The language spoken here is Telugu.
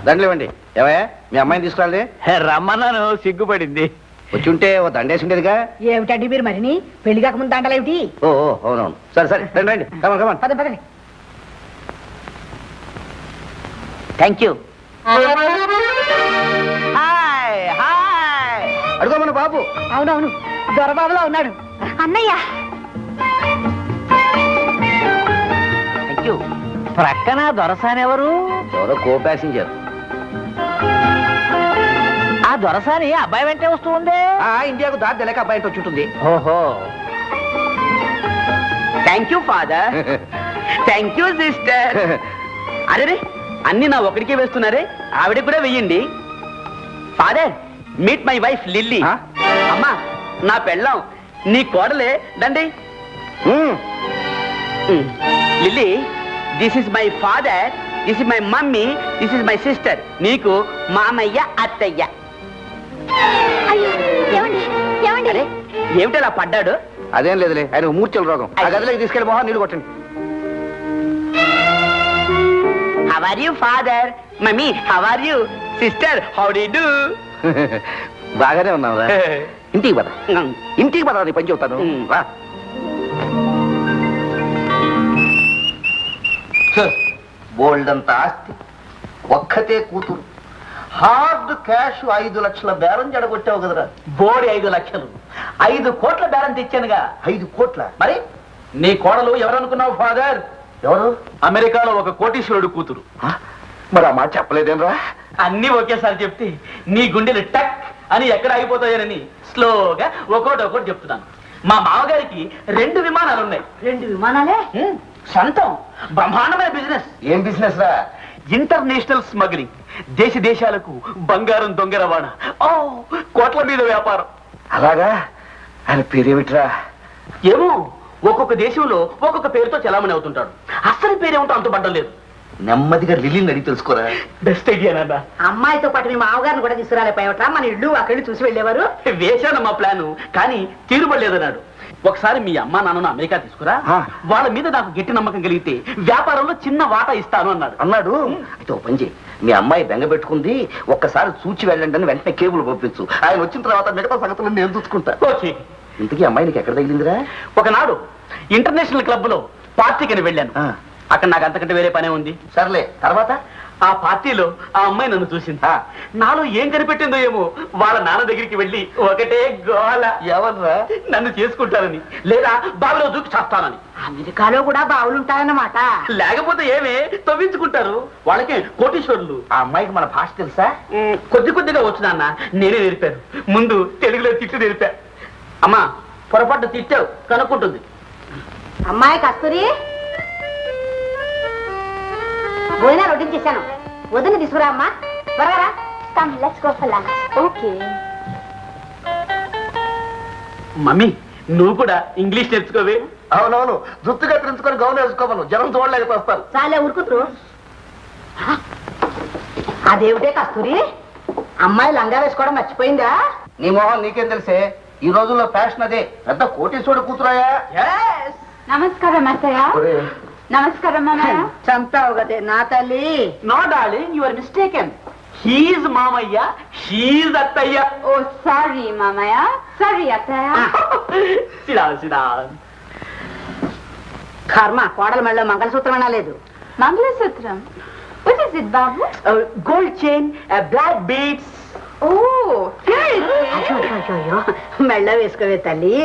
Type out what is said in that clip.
దండలు ఇవ్వండి. ఏమయ్యా మీ అమ్మాయిని తీసుకురాలి. రమ్మన్నాను, సిగ్గుపడింది. వచ్చి ఉంటే ఓ దండేసి ఉండేదిగా. ఏమిటండి మీరు మరిని పెళ్లి కాక ముందు దండలేమిటి? ఓ అవునవును. సరే సరే రండి రండి. Come on come on. పదండి. Thank you. అడుగో మన బాబు. అవునవును, దొరబాబులో ఉన్నాడు. అన్నయ్య థ్యాంక్ యూ. ప్రక్కన దొరసాని ఎవరు? ఎవరో కో ప్యాసింజర్. ఆ దొరసాని అబ్బాయి వెంటే వస్తూ ఉంది. ఇండియాకు దారి తెలియక అబ్బాయి వచ్చి ఉంటుంది. ఓహో. Thank you father. Thank you sister. అరే అన్ని నా ఒకడికే వేస్తున్నారే, ఆవిడ కూడా వెయ్యండి. Father meet my wife Lily. అమ్మా నా పెళ్ళం నీ కోడలే దండి. Lily, this is my father, this is my mummy, this is my sister. నీకు మామయ్య అత్తయ్య. అరే ఏమిటలా పడ్డాడు? అదేం లేదులే, ఆయన మూర్ఛల రోగం. ఆ గదిలోకి తీసుకెళ్ళి మొహం నీళ్ళు కొట్టండి. How are you father? Mummy how are you? Sister how do you do? బాగానే ఉన్నావురా. ఇంటికి పద, ఇంటికి పద, నీ పని చెబుతాను. బోల్డ్ అంత ఆస్తి, ఒక్కతే కూతురు, హార్డ్ క్యాష్ 5 లక్షల బేరం జడగొట్టావు కదరా. బోడి 5 లక్షలు, 5 కోట్ల బేరం తెచ్చానుగా. 5 కోట్ల? మరి నీ కోడలు ఎవరనుకున్నావు ఫాదర్? ఎవరు? అమెరికాలో ఒక కోటీశ్వరుడు కూతురు. మరి ఆ మాట చెప్పలేదేనరా? అన్ని ఒకేసారి చెప్తే నీ గుండెలు టక్ అని ఎక్కడ ఆగిపోతాయని స్లోగా ఒక్కోటి చెప్తున్నాను. మా మామగారికి 2 విమానాలు ఉన్నాయి. 2 విమానాలే? సొంతం బ్రహ్మాండమైన బిజినెస్. ఏం బిజినెస్ రా? ఇంటర్నేషనల్ స్మగ్లింగ్, దేశాలకు బంగారం దొంగ రవాణా, కోట్ల మీద వ్యాపారం. అలాగా? ఆయన పేరేమిట్రా? ఏమో, ఒక్కొక్క దేశంలో ఒక్కొక్క పేరుతో చలామణి అవుతుంటాడు. అసలు పేరేమిటో అంత పడ్డం లేదు. నెమ్మదిగా లిల్లీని అడిగి తెలుసుకోరా. బెస్ట్ ఐడియా నాన్న. అమ్మాయితో పాటు మీ మామగారిని కూడా తీసుకురాలేపోయావట్రా? మన ఇల్లు అక్కడి చూసి వెళ్ళేవారు. వేశాను మా ప్లాను, కానీ తీరుబడలేదన్నాడు. ఒకసారి మీ అమ్మా నాన్నను అమెరికా తీసుకురా, వాళ్ళ మీద నాకు గట్టి నమ్మకం కలిగితే వ్యాపారంలో చిన్న వాటా ఇస్తాను అన్నాడు. అయితే ఓ పని చేయి, మీ అమ్మాయి బెంగ పెట్టుకుంది, ఒక్కసారి చూచి వెళ్ళండి అని వెంటనే కేబుల్ పంపించు. ఆయన వచ్చిన తర్వాత మిగతా సంగతులు నేను చూసుకుంటా. ఓకే. ఇంతకీ అమ్మాయి నీకు ఎక్కడ తగిలిందిరా? ఒకనాడు ఇంటర్నేషనల్ క్లబ్ లో పార్టీకి వెళ్ళాను. అక్కడ నాకు అంతకంటే వేరే పనే ఉంది. సర్లే, తర్వాత ఆ పార్టీలో ఆ అమ్మాయి నన్ను చూసింది. నాలో ఏం కనిపెట్టిందో ఏమో, వాళ్ళ నాన్న దగ్గరికి వెళ్ళి ఒకటే గోల. ఎవర్రా? నన్ను చేసుకుంటానని, లేదా బావిలో దూకి చేస్తానని. అమెరికాలో కూడా బావులుంటాయన్నమాట. లేకపోతే ఏమే తవ్వించుకుంటారు, వాళ్ళకే కోటీశ్వరులు. ఆ అమ్మాయికి మన భాష తెలుసా? కొద్దిగా వచ్చు నాన్న, నేనే నేర్పాను. ముందు తెలుగులో తిట్టు నేర్పా. అమ్మా పొరపాటు తిట్టావు కనుక్కుంటుంది. అమ్మాయి కస్తూరి, భోజనాలు వడ్డించేశాను, వదిన తీసుకురా అమ్మా. త్వరగా ఓకే. మమ్మీ నువ్వు కూడా ఇంగ్లీష్ నేర్చుకోవే. అవునవును, జుత్తుగా తెంచుకొని గౌన్ వేసుకోమను, జనం చూడలేక వస్తారు. చాలే ఊరుకుతురు. అదేమిటే కస్తూరి, అమ్మాయి లంగా వేసుకోవడం మర్చిపోయిందా? నీ మొహం నీకేం తెలిసే, ఈ రోజుల్లో ఫ్యాషన్ అదే. పెద్ద కోటీశ్వరుడు కూతురాయా? నమస్కారం అత్తయ్య. నమస్కారం మామయ్య. చంపావు కదే నా తల్లి. No darling, you are mistaken. He's మామయ్య, షీజ్ అత్తయ్య. ఓ సారీ మామయ్య, సారీ అత్తయ్య. సిడా కర్మ, కోడల మెళ్ళలో మంగళసూత్రం లేదు. మంగళసూత్రం? వాట్ ఇస్ ఇట్ బాబు? Gold chain, black beads. ఓ మెళ్ళ వేసుకోవే తల్లి.